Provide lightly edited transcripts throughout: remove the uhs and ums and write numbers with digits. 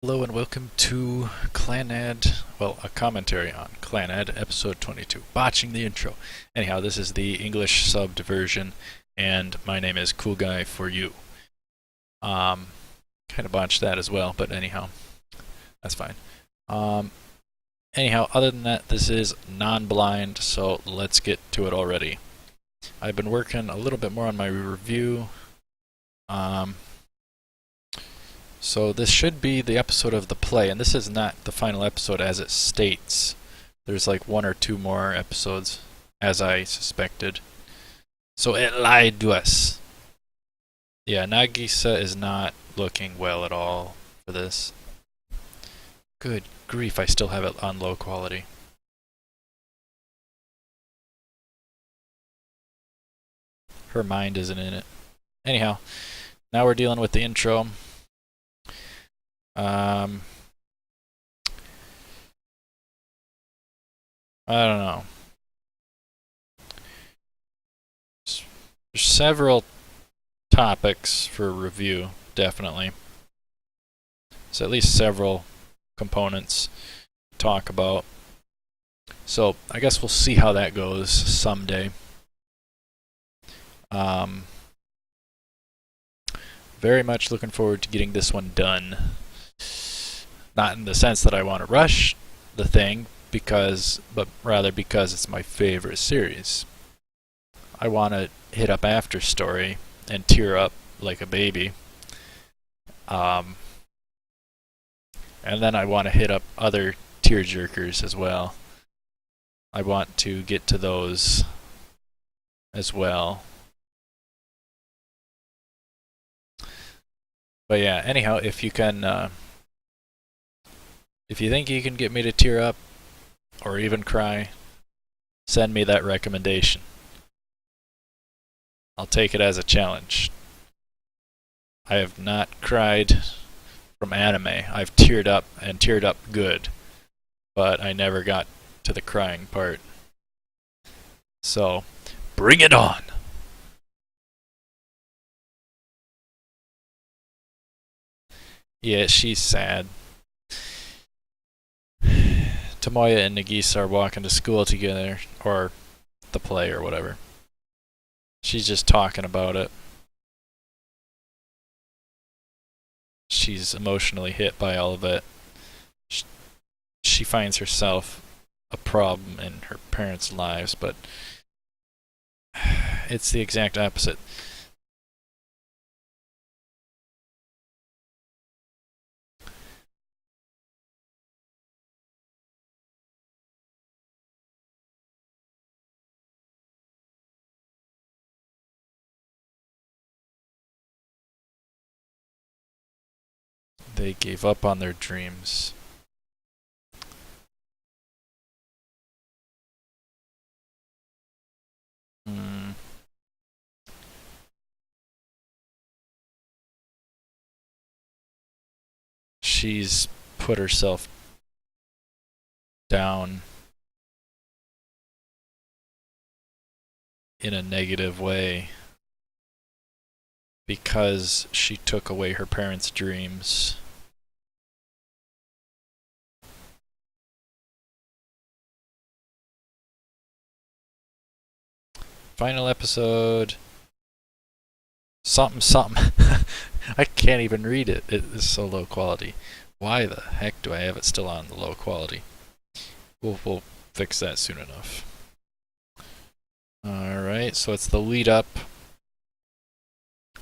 Hello and welcome to Clannad, well, a commentary on Clannad, episode 22, botching the intro. Anyhow, this is the English subbed version, and my name is Cool Guy for You. Kind of botched that as well, but anyhow, that's fine. Anyhow, other than that, this is Nonblind, so let's get to it already. I've been working a little bit more on my review. So this should be the episode of the play, and this is not the final episode as it states. There's like one or two more episodes, as I suspected. So it lied to us. Yeah, Nagisa is not looking well at all for this. Good grief, I still have it on low quality. Her mind isn't in it. Anyhow, now we're dealing with the intro. I don't know. There's several topics for review, definitely. So at least several components to talk about. So I guess we'll see how that goes someday. Very much looking forward to getting this one done. Not in the sense that I want to rush the thing, but rather because it's my favorite series. I want to hit up After Story and tear up like a baby. And then I want to hit up other Tearjerkers as well. I want to get to those as well. But yeah, anyhow, if you can, if you think you can get me to tear up or even cry, send me that recommendation. I'll take it as a challenge. I have not cried from anime. I've teared up and teared up good, but I never got to the crying part. So, bring it on! Yeah, she's sad. Tomoya and Nagisa are walking to school together, or the play or whatever. She's just talking about it. She's emotionally hit by all of it. She finds herself a problem in her parents' lives, but it's the exact opposite. They gave up on their dreams. She's put herself down in a negative way because she took away her parents' dreams. Final episode. Something, something. I can't even read it. It is so low quality. Why the heck do I have it still on the low quality? We'll fix that soon enough. Alright, so it's the lead up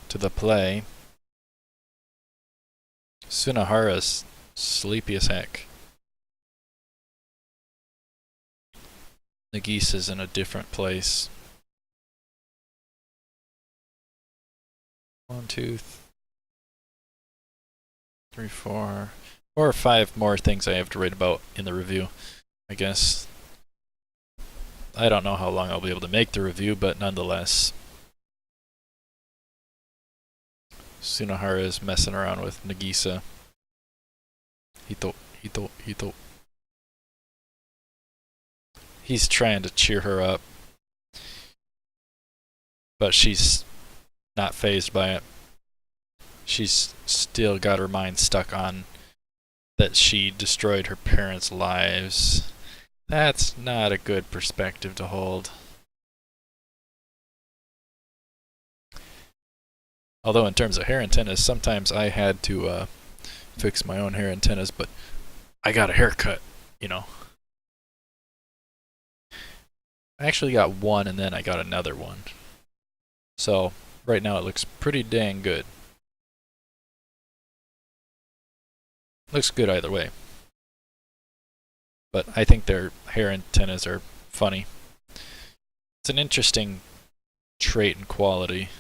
to the play. Sunahara's sleepy as heck. Nagisa's in a different place. 1, 2, 3, 4 or 5 more things I have to write about in the review, I guess. I don't know how long I'll be able to make the review, but nonetheless. Sunahara is messing around with Nagisa. Hito. He's trying to cheer her up, but she's not fazed by it. She's still got her mind stuck on that she destroyed her parents' lives. That's not a good perspective to hold. Although in terms of hair antennas, sometimes I had to fix my own hair antennas, but I got a haircut, you know. I actually got one and then I got another one. So right now it looks pretty dang good. Looks good either way. But I think their hair antennas are funny. It's an interesting trait and quality.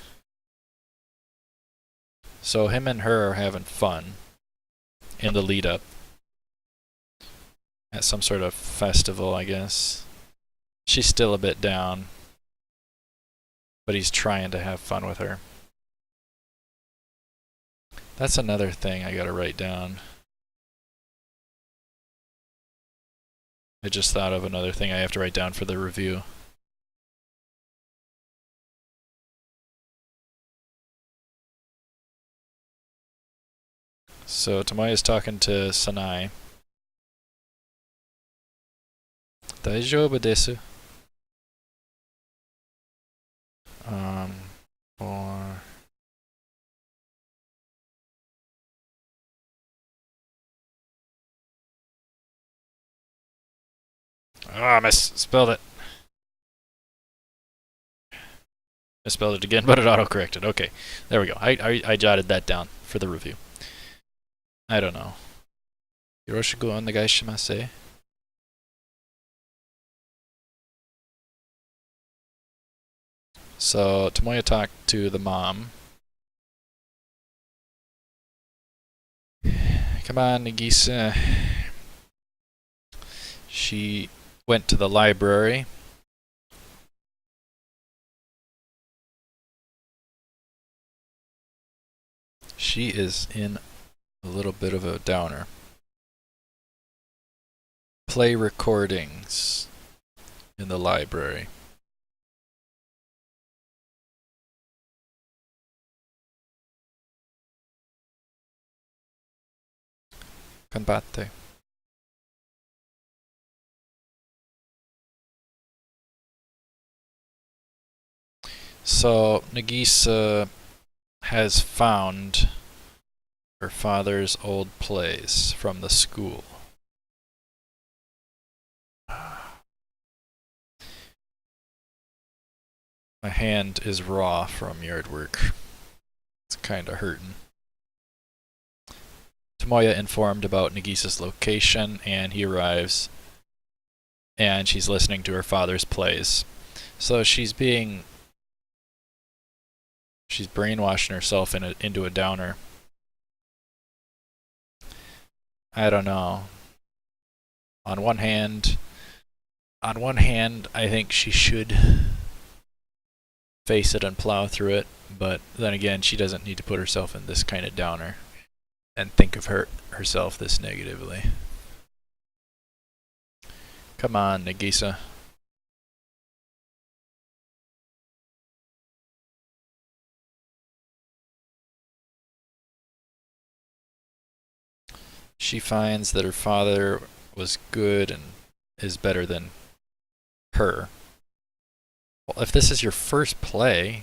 So him and her are having fun in the lead up at some sort of festival, I guess. She's still a bit down, but he's trying to have fun with her. That's another thing I gotta write down. I just thought of another thing I have to write down for the review. So Tomoya's talking to Sanae. Daijoubu desu. Or I misspelled it. Misspelled it again, but it auto-corrected. Okay, there we go. I jotted that down for the review. I don't know. Yoroshiku onegai shimasu. So Tomoya talked to the mom. Come on, Nagisa. She went to the library. She is in a little bit of a downer. Play recordings in the library. Ganbatte. So Nagisa has found her father's old plays from the school. My hand is raw from yard work. It's kinda hurting. Tomoya informed about Nagisa's location, and he arrives, and she's listening to her father's plays. So she's brainwashing herself into a downer. I don't know. On one hand, I think she should face it and plow through it, but then again, she doesn't need to put herself in this kind of downer and think of herself this negatively. Come on, Nagisa. She finds that her father was good and is better than her. Well, if this is your first play,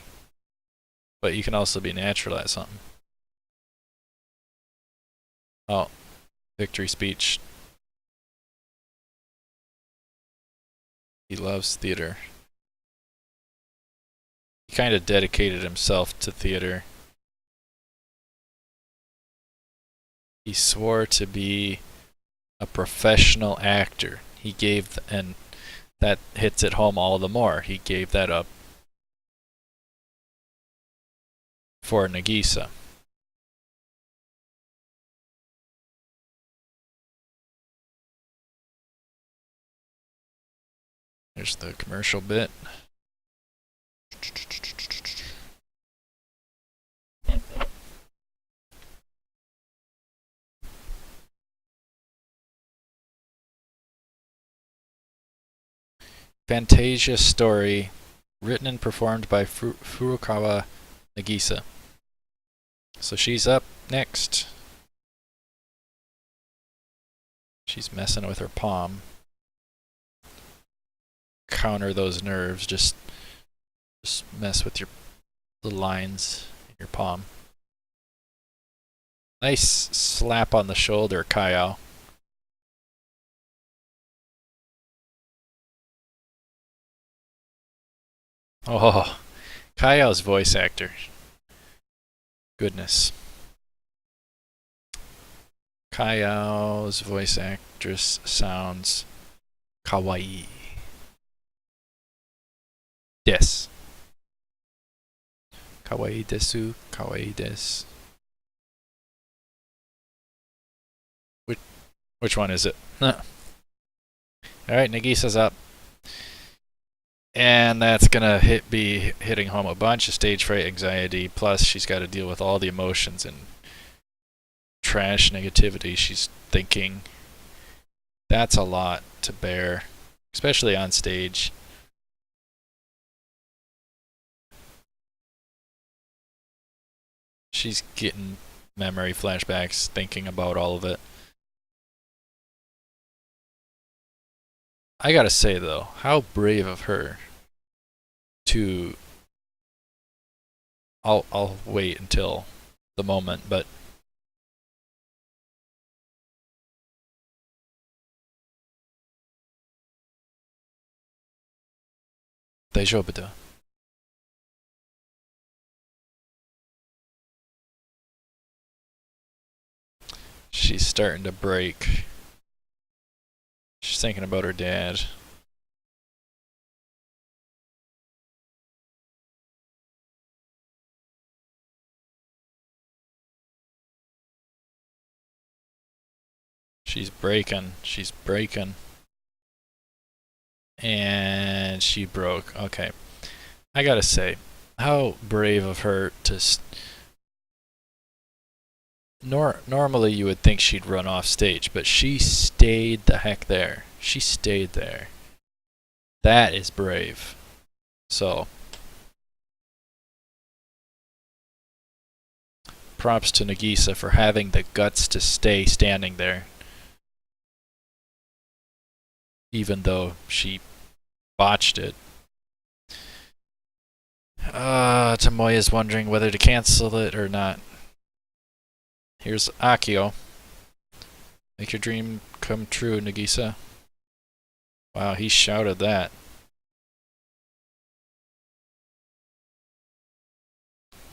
but you can also be natural at something. Oh, victory speech. He loves theater. He kind of dedicated himself to theater. He swore to be a professional actor. He gave, and that hits it home all the more. He gave that up for Nagisa. There's the commercial bit. Fantasia story, written and performed by Furukawa Nagisa. So she's up next. She's messing with her palm. Counter those nerves. Just mess with your the lines in your palm. Nice slap on the shoulder, Kyou. Oh, Kyou's voice actor. Goodness. Kyou's voice actress sounds kawaii. Des. Kawaii desu, kawaii desu. Which one is it? Alright, Nagisa's up. And that's gonna be hitting home a bunch of stage fright anxiety, plus she's gotta deal with all the emotions and trash negativity she's thinking. That's a lot to bear, especially on stage. She's getting memory flashbacks, thinking about all of it. I gotta say though, how brave of her to... I'll wait until the moment, but Daijoubu. She's starting to break. She's thinking about her dad. She's breaking. She's breaking. And she broke. Okay. I gotta say, how brave of her to... Normally you would think she'd run off stage, but she stayed the heck there. She stayed there. That is brave. So, props to Nagisa for having the guts to stay standing there. Even though she botched it. Tomoya's wondering whether to cancel it or not. Here's Akio. Make your dream come true, Nagisa. Wow, he shouted that.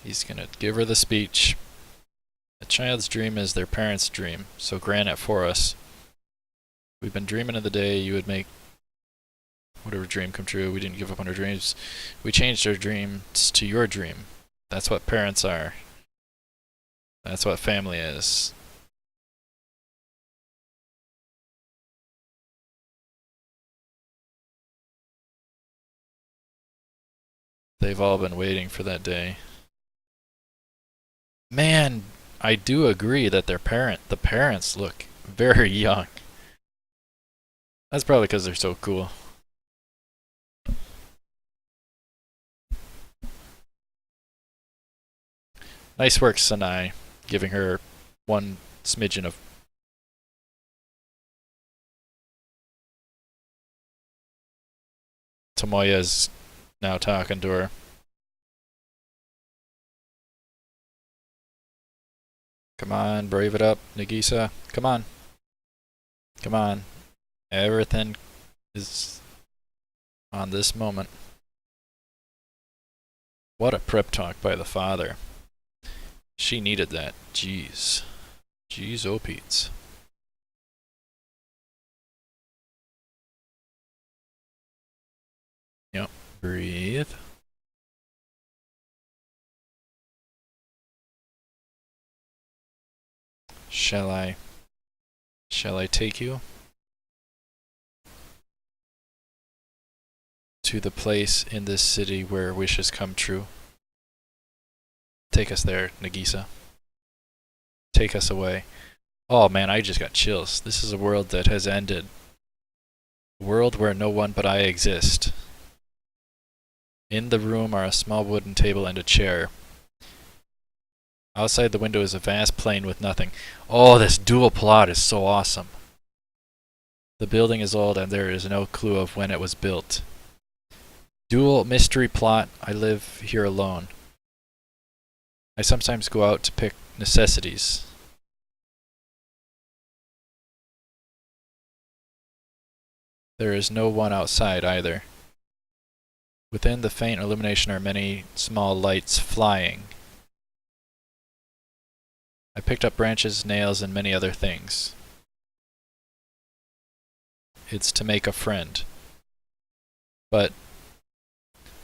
He's gonna give her the speech. A child's dream is their parents' dream, so grant it for us. We've been dreaming of the day you would make whatever dream come true. We didn't give up on our dreams. We changed our dreams to your dream. That's what parents are. That's what family is. They've all been waiting for that day. Man, I do agree that the parents look very young. That's probably because they're so cool. Nice work, Sanae, giving her one smidgen of... Tomoya's now talking to her. Come on, brave it up, Nagisa. Come on. Come on. Everything is on this moment. What a prep talk by the father. She needed that. Jeez. Jeez, oh Pete's. Yep. Breathe. Shall I take you to the place in this city where wishes come true? Take us there, Nagisa. Take us away. Oh man, I just got chills. This is a world that has ended. A world where no one but I exist. In the room are a small wooden table and a chair. Outside the window is a vast plain with nothing. Oh, this dual plot is so awesome. The building is old and there is no clue of when it was built. Dual mystery plot. I live here alone. I sometimes go out to pick necessities. There is no one outside either. Within the faint illumination are many small lights flying. I picked up branches, nails, and many other things. It's to make a friend. But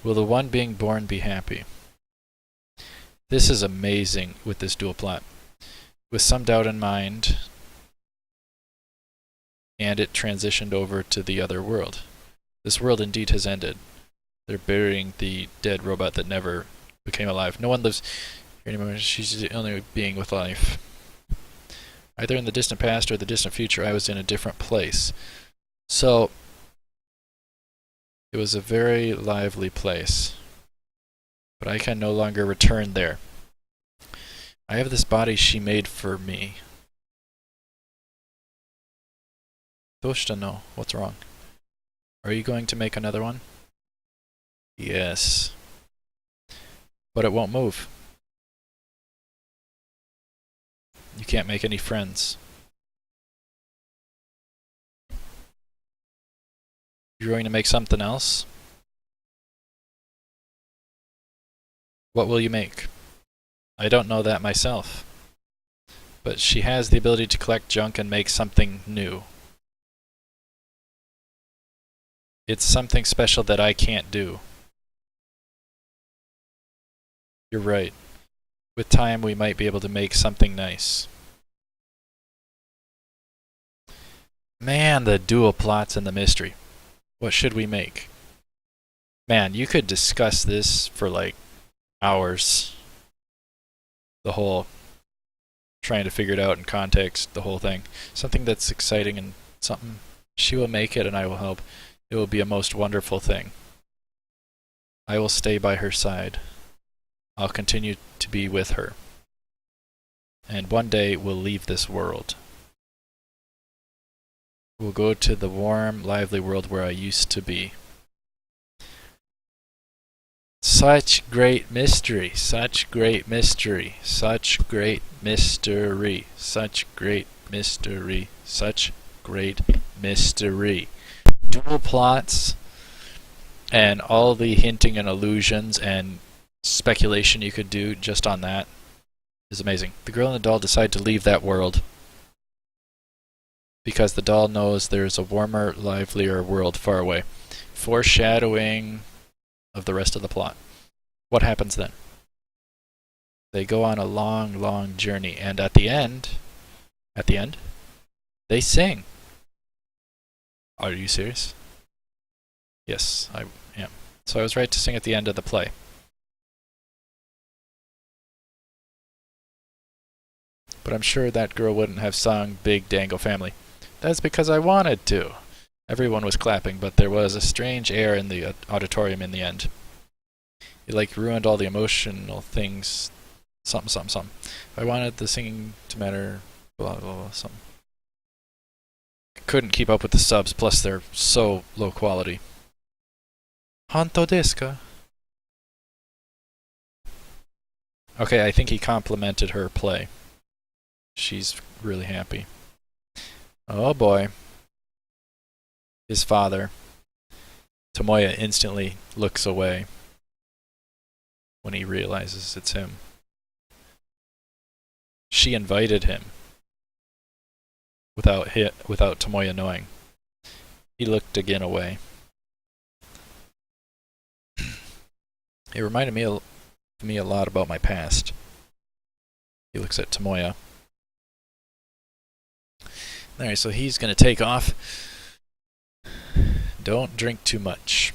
will the one being born be happy? This is amazing with this dual plot. With some doubt in mind, and it transitioned over to the other world. This world indeed has ended. They're burying the dead robot that never became alive. No one lives here anymore. She's the only being with life. Either in the distant past or the distant future, I was in a different place. So, it was a very lively place. But I can no longer return there. I have this body she made for me. Doshita no. What's wrong? Are you going to make another one? Yes. But it won't move. You can't make any friends. You're going to make something else? What will you make? I don't know that myself. But she has the ability to collect junk and make something new. It's something special that I can't do. You're right. With time, we might be able to make something nice. Man, the dual plots and the mystery. What should we make? Man, you could discuss this for like hours. The whole trying to figure it out in context, the whole thing. Something that's exciting and something. She will make it and I will help. It will be a most wonderful thing. I will stay by her side. I'll continue to be with her. And one day we'll leave this world. We'll go to the warm, lively world where I used to be. Such great mystery, such great mystery, such great mystery, such great mystery, such great mystery. Dual plots and all the hinting and allusions and speculation you could do just on that is amazing. The girl and the doll decide to leave that world because the doll knows there's a warmer, livelier world far away. Foreshadowing of the rest of the plot. What happens then? They go on a long, long journey, and at the end, they sing. Are you serious? Yes, I am. So I was right to sing at the end of the play. But I'm sure that girl wouldn't have sung Big Dango Family. That's because I wanted to. Everyone was clapping, but there was a strange air in the auditorium in the end. It like ruined all the emotional things. Something. If I wanted the singing to matter, blah, blah, blah, something. I couldn't keep up with the subs, plus they're so low quality. Honto desu ka? Okay, I think he complimented her play. She's really happy. Oh boy. His father. Tomoya instantly looks away when he realizes it's him. She invited him without Tomoya knowing. He looked again away. It reminded me a lot about my past. He looks at Tomoya. Alright, so he's going to take off. Don't drink too much.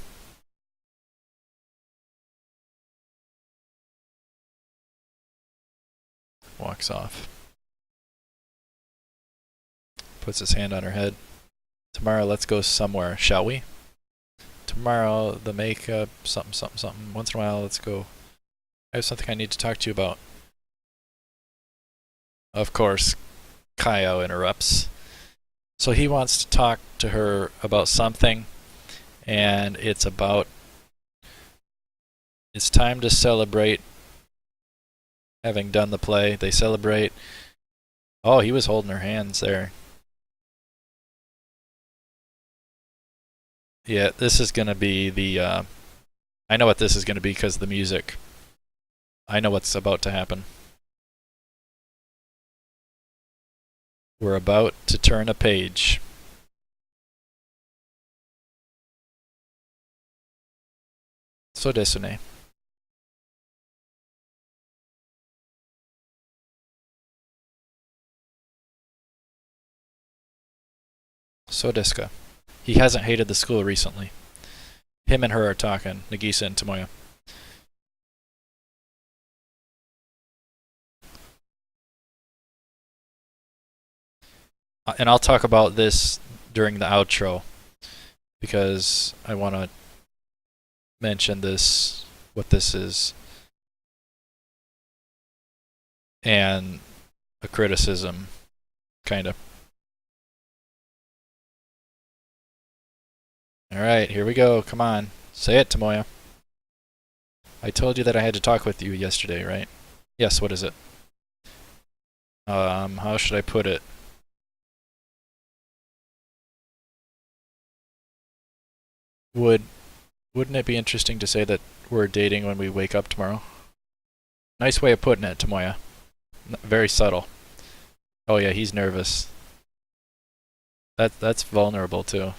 Walks off. Puts his hand on her head. Tomorrow, let's go somewhere, shall we? Tomorrow, the makeup, something. Once in a while, let's go. I have something I need to talk to you about. Of course, Kyou interrupts. So he wants to talk to her about something, and it's time to celebrate having done the play. They celebrate. Oh, he was holding her hands there. Yeah, this is going to be the... I know what this is going to be because of the music. I know what's about to happen. We're about to turn a page. So desu ne. So desu ka. He hasn't hated the school recently. Him and her are talking, Nagisa and Tomoya. And I'll talk about this during the outro, because I want to mention this, what this is, and a criticism, kind of. Alright, here we go. Come on. Say it, Tomoya. I told you that I had to talk with you yesterday, right? Yes, what is it? How should I put it? Wouldn't it be interesting to say that we're dating when we wake up tomorrow? Nice way of putting it, Tomoya. Very subtle. Oh yeah, he's nervous. That's vulnerable too.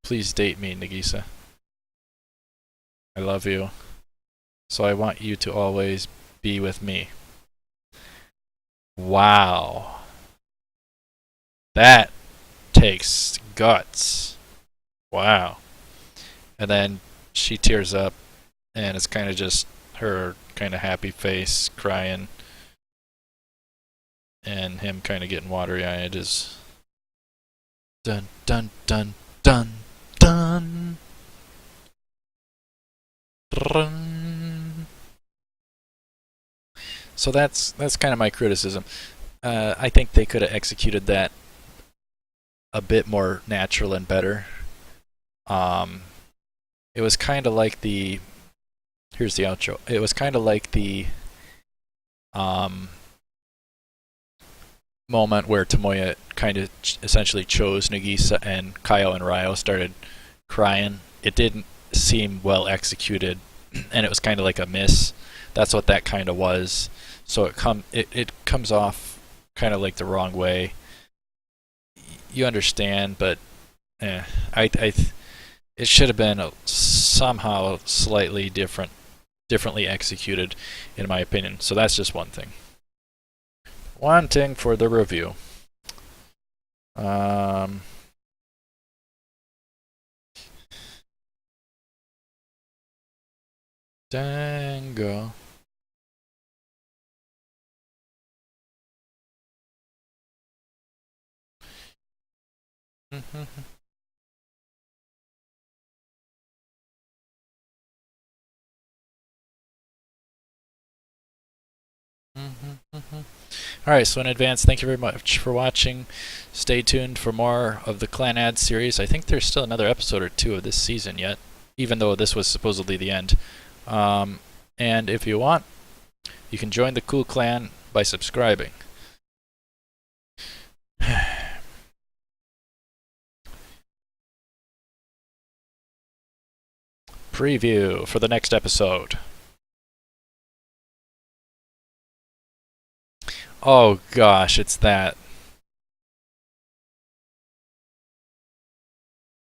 Please date me, Nagisa. I love you. So I want you to always be with me. Wow. That takes guts. Wow. And then she tears up, and it's kind of just her kind of happy face crying, and him kind of getting watery-eyed. Is dun dun dun dun dun. Dun. So that's kind of my criticism. I think they could have executed that a bit more natural and better. It was kind of like the... Here's the outro. It was kind of like the moment where Tomoya kind of essentially chose Nagisa, and Kyou and Ryou started crying. It didn't seem well executed, and it was kind of like a miss. That's what that kind of was. So it comes off kind of like the wrong way. You understand, but it should have been somehow slightly differently executed, in my opinion. So that's just one thing. One thing for the review. Dango. Alright, so in advance, thank you very much for watching. Stay tuned for more of the Clannad series. I think there's still another episode or two of this season yet, even though this was supposedly the end. And if you want, you can join the cool clan by subscribing. Preview for the next episode. Oh gosh, it's that.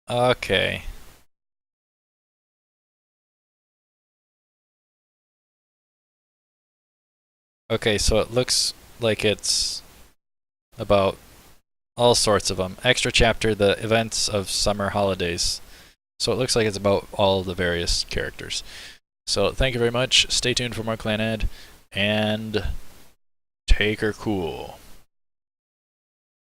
Okay. Okay, so it looks like it's about all sorts of them. Extra chapter, the events of summer holidays. So it looks like it's about all the various characters. So thank you very much. Stay tuned for more Clannad, and take her cool.